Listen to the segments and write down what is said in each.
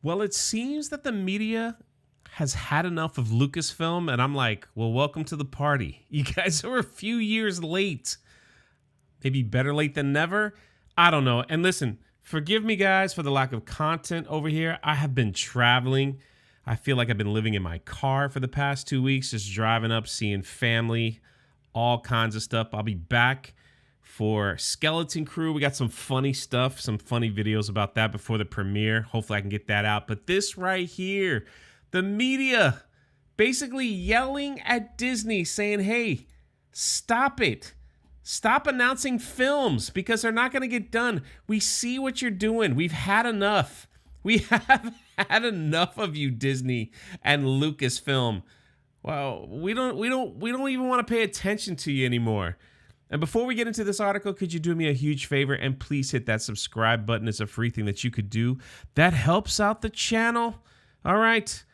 Well, it seems that the media has had enough of Lucasfilm, and I'm like, well, welcome to the party. You guys are a few years late. Maybe better late than never. I don't know. And listen, forgive me, guys, for the lack of content over here. I have been traveling. I feel like I've been living in my car for the past 2 weeks, just driving up, seeing family, all kinds of stuff. I'll be back for Skeleton Crew. We got some funny stuff, some funny videos about that before the premiere. Hopefully I can get that out. But this right here, the media basically yelling at Disney saying, hey, stop it. Stop announcing films because they're not going to get done. We see what you're doing. We've had enough. We have had enough of you, Disney and Lucasfilm. Well, we don't even want to pay attention to you anymore. And before we get into this article, could you do me a huge favor and please hit that subscribe button? It's a free thing that you could do. That helps out the channel. All right.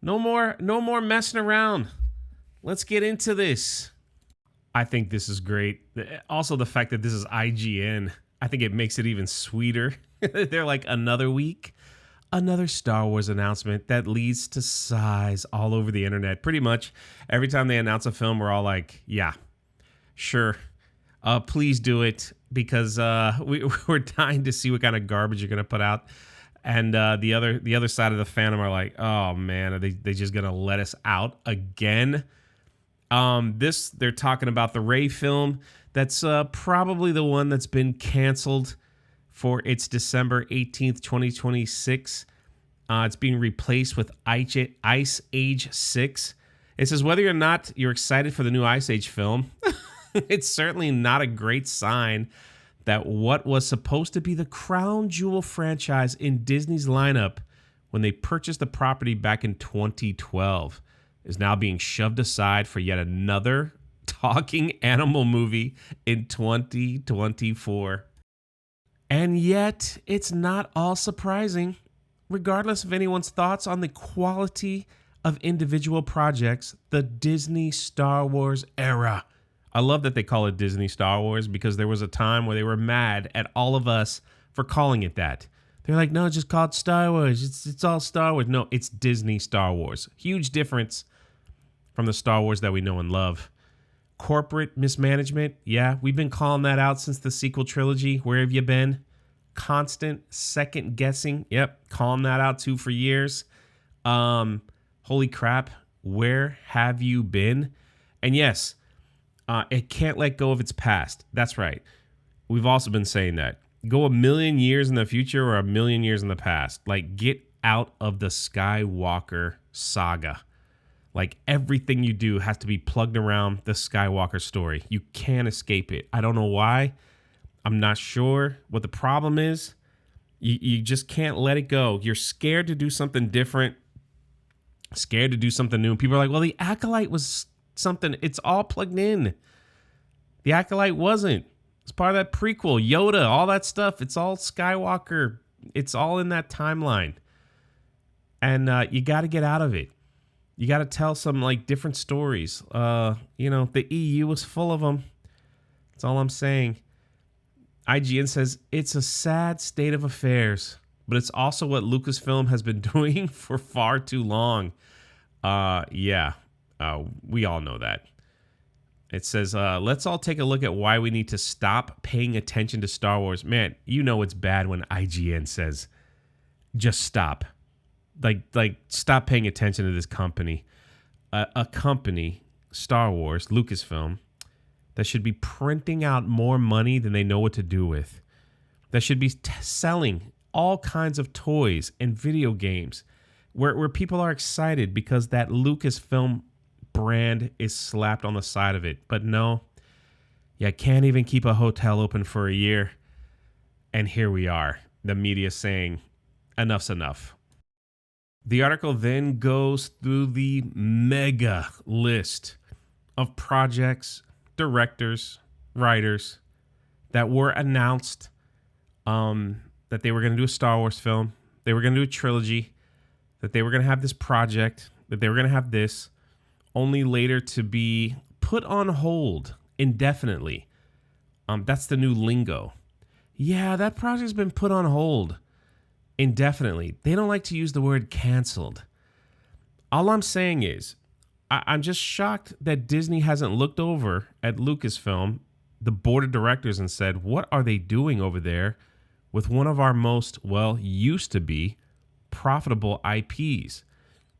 No more messing around. Let's get into this. I think this is great. Also, the fact that this is IGN, I think it makes it even sweeter. They're like, another week, another Star Wars announcement that leads to sighs all over the internet. Pretty much every time they announce a film, we're all like, yeah, sure. Please do it because we're dying to see what kind of garbage you're going to put out. And the other side of the fandom are like, oh man, are they just going to let us out again? They're talking about the Rey film. That's probably the one that's been canceled for its December 18th, 2026. It's being replaced with Ice Age 6. It says whether or not you're excited for the new Ice Age film, it's certainly not a great sign that what was supposed to be the crown jewel franchise in Disney's lineup when they purchased the property back in 2012 is now being shoved aside for yet another talking animal movie in 2024. And yet, it's not all surprising. Regardless of anyone's thoughts on the quality of individual projects, the Disney Star Wars era. I love that they call it Disney Star Wars because there was a time where they were mad at all of us for calling it that. They're like, no, just call it Star Wars. It's all Star Wars. No, it's Disney Star Wars. Huge difference from the Star Wars that we know and love. Corporate mismanagement. Yeah, we've been calling that out since the sequel trilogy. Where have you been? Constant second guessing. Yep, calling that out too for years. Holy crap. Where have you been? And yes, it can't let go of its past. That's right. We've also been saying that. Go a million years in the future or a million years in the past. Like, get out of the Skywalker saga. Like, everything you do has to be plugged around the Skywalker story. You can't escape it. I don't know why. I'm not sure what the problem is. You just can't let it go. You're scared to do something different. Scared to do something new. People are like, well, the Acolyte was something. It's all plugged in. The Acolyte wasn't. It's part of that prequel. Yoda, all that stuff. It's all Skywalker. It's all in that timeline. And you got to get out of it. You got to tell some like different stories. The EU was full of them. That's all I'm saying. IGN says it's a sad state of affairs, but it's also what Lucasfilm has been doing for far too long. We all know that. It says, let's all take a look at why we need to stop paying attention to Star Wars. Man, you know it's bad when IGN says, just stop. Like stop paying attention to this company. A company, Star Wars, Lucasfilm, that should be printing out more money than they know what to do with. That should be selling all kinds of toys and video games where people are excited because that Lucasfilm brand is slapped on the side of it. But no, you can't even keep a hotel open for a year. And here we are, the media saying enough's enough. The article then goes through the mega list of projects, directors, writers that were announced that they were going to do a Star Wars film, they were going to do a trilogy, that they were going to have this project, that they were going to have this, only later to be put on hold indefinitely. That's the new lingo. Yeah, that project's been put on hold indefinitely. They don't like to use the word canceled. All I'm saying is, I'm just shocked that Disney hasn't looked over at Lucasfilm, the board of directors, and said, what are they doing over there with one of our most, well, used to be profitable IPs?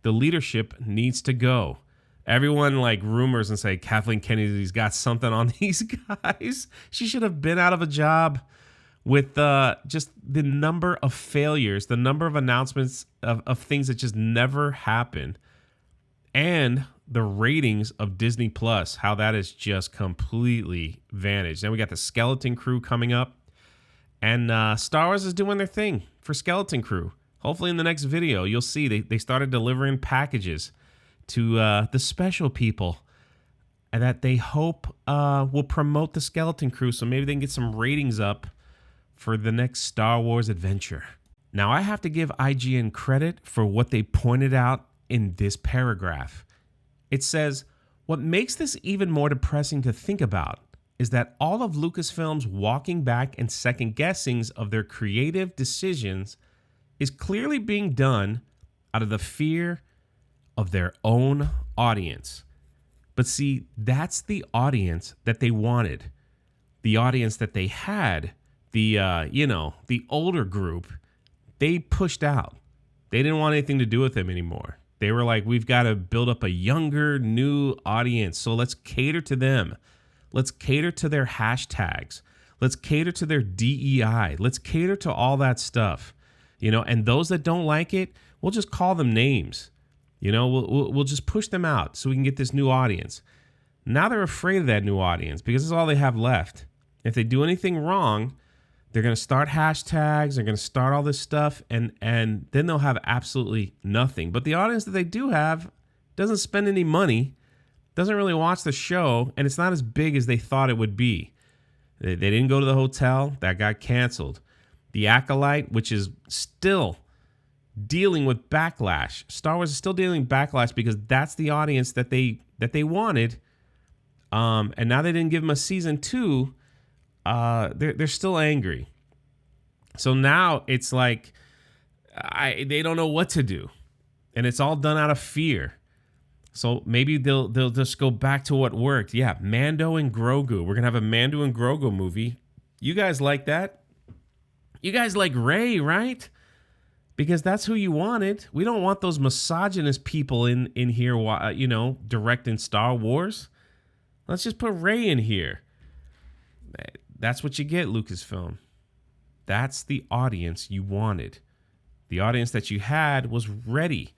The leadership needs to go. Everyone like rumors and say Kathleen Kennedy's got something on these guys. She should have been out of a job with just the number of failures, the number of announcements of things that just never happen, and the ratings of Disney Plus, how that has just completely vanished. Then we got the Skeleton Crew coming up, and Star Wars is doing their thing for Skeleton Crew. Hopefully in the next video, you'll see they started delivering packages to the special people that they hope will promote the Skeleton Crew, so maybe they can get some ratings up for the next Star Wars adventure. Now, I have to give IGN credit for what they pointed out in this paragraph. It says, what makes this even more depressing to think about is that all of Lucasfilm's walking back and second guessings of their creative decisions is clearly being done out of the fear of their own audience. But see, that's the audience that they wanted. The audience that they had, the older group, they pushed out. They didn't want anything to do with them anymore. They were like, we've got to build up a younger, new audience. So let's cater to them. Let's cater to their hashtags. Let's cater to their DEI. Let's cater to all that stuff. And those that don't like it, we'll just call them names. We'll just push them out so we can get this new audience. Now they're afraid of that new audience because it's all they have left. If they do anything wrong, they're going to start hashtags, they're going to start all this stuff, and then they'll have absolutely nothing. But the audience that they do have doesn't spend any money, doesn't really watch the show, and it's not as big as they thought it would be. They didn't go to the hotel. That got canceled. The Acolyte, which is still dealing with backlash. Star Wars is still dealing with backlash because that's the audience that they wanted. And now they didn't give them a season 2. They're still angry. So now it's like they don't know what to do, and it's all done out of fear. So maybe they'll just go back to what worked. Yeah, Mando and Grogu. We're gonna have a Mando and Grogu movie. You guys like that? You guys like Rey, right? Because that's who you wanted. We don't want those misogynist people in here, directing Star Wars. Let's just put Rey in here. That's what you get, Lucasfilm. That's the audience you wanted. The audience that you had was ready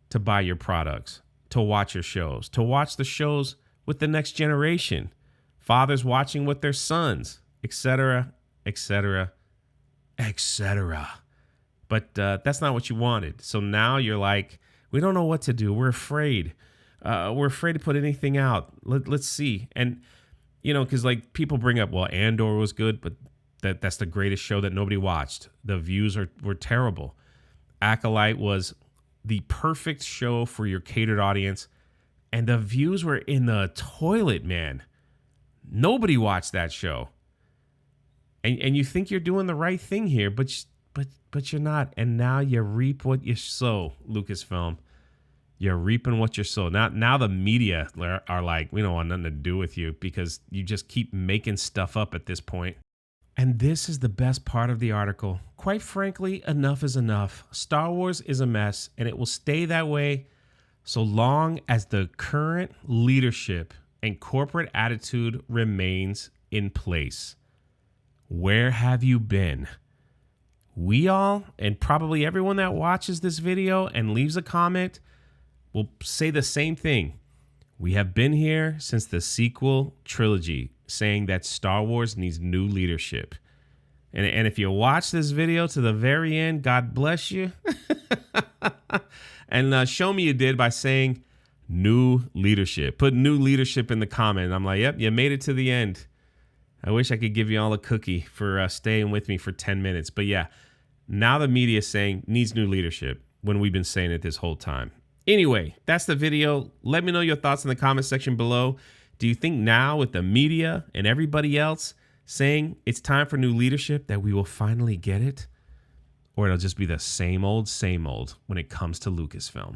to buy your products, to watch your shows, to watch the shows with the next generation. Fathers watching with their sons, etc., etc., etc. But that's not what you wanted. So now you're like, we don't know what to do. We're afraid. We're afraid to put anything out. Let's see. And because like people bring up, well, Andor was good, but that's the greatest show that nobody watched. The views were terrible. Acolyte was the perfect show for your catered audience, and the views were in the toilet, man. Nobody watched that show. And you think you're doing the right thing here, but you're not. And now you reap what you sow, Lucasfilm. You're reaping what you sow. Now the media are like, we don't want nothing to do with you because you just keep making stuff up at this point. And this is the best part of the article. Quite frankly, enough is enough. Star Wars is a mess, and it will stay that way so long as the current leadership and corporate attitude remains in place. Where have you been? We all, and probably everyone that watches this video and leaves a comment, will say the same thing. We have been here since the sequel trilogy, saying that Star Wars needs new leadership. And if you watch this video to the very end, God bless you. And show me you did by saying new leadership. Put new leadership in the comment. And I'm like, yep, you made it to the end. I wish I could give you all a cookie for staying with me for 10 minutes. But yeah, now the media is saying needs new leadership when we've been saying it this whole time. Anyway, that's the video. Let me know your thoughts in the comment section below. Do you think now with the media and everybody else saying it's time for new leadership that we will finally get it? or it'll just be the same old when it comes to Lucasfilm.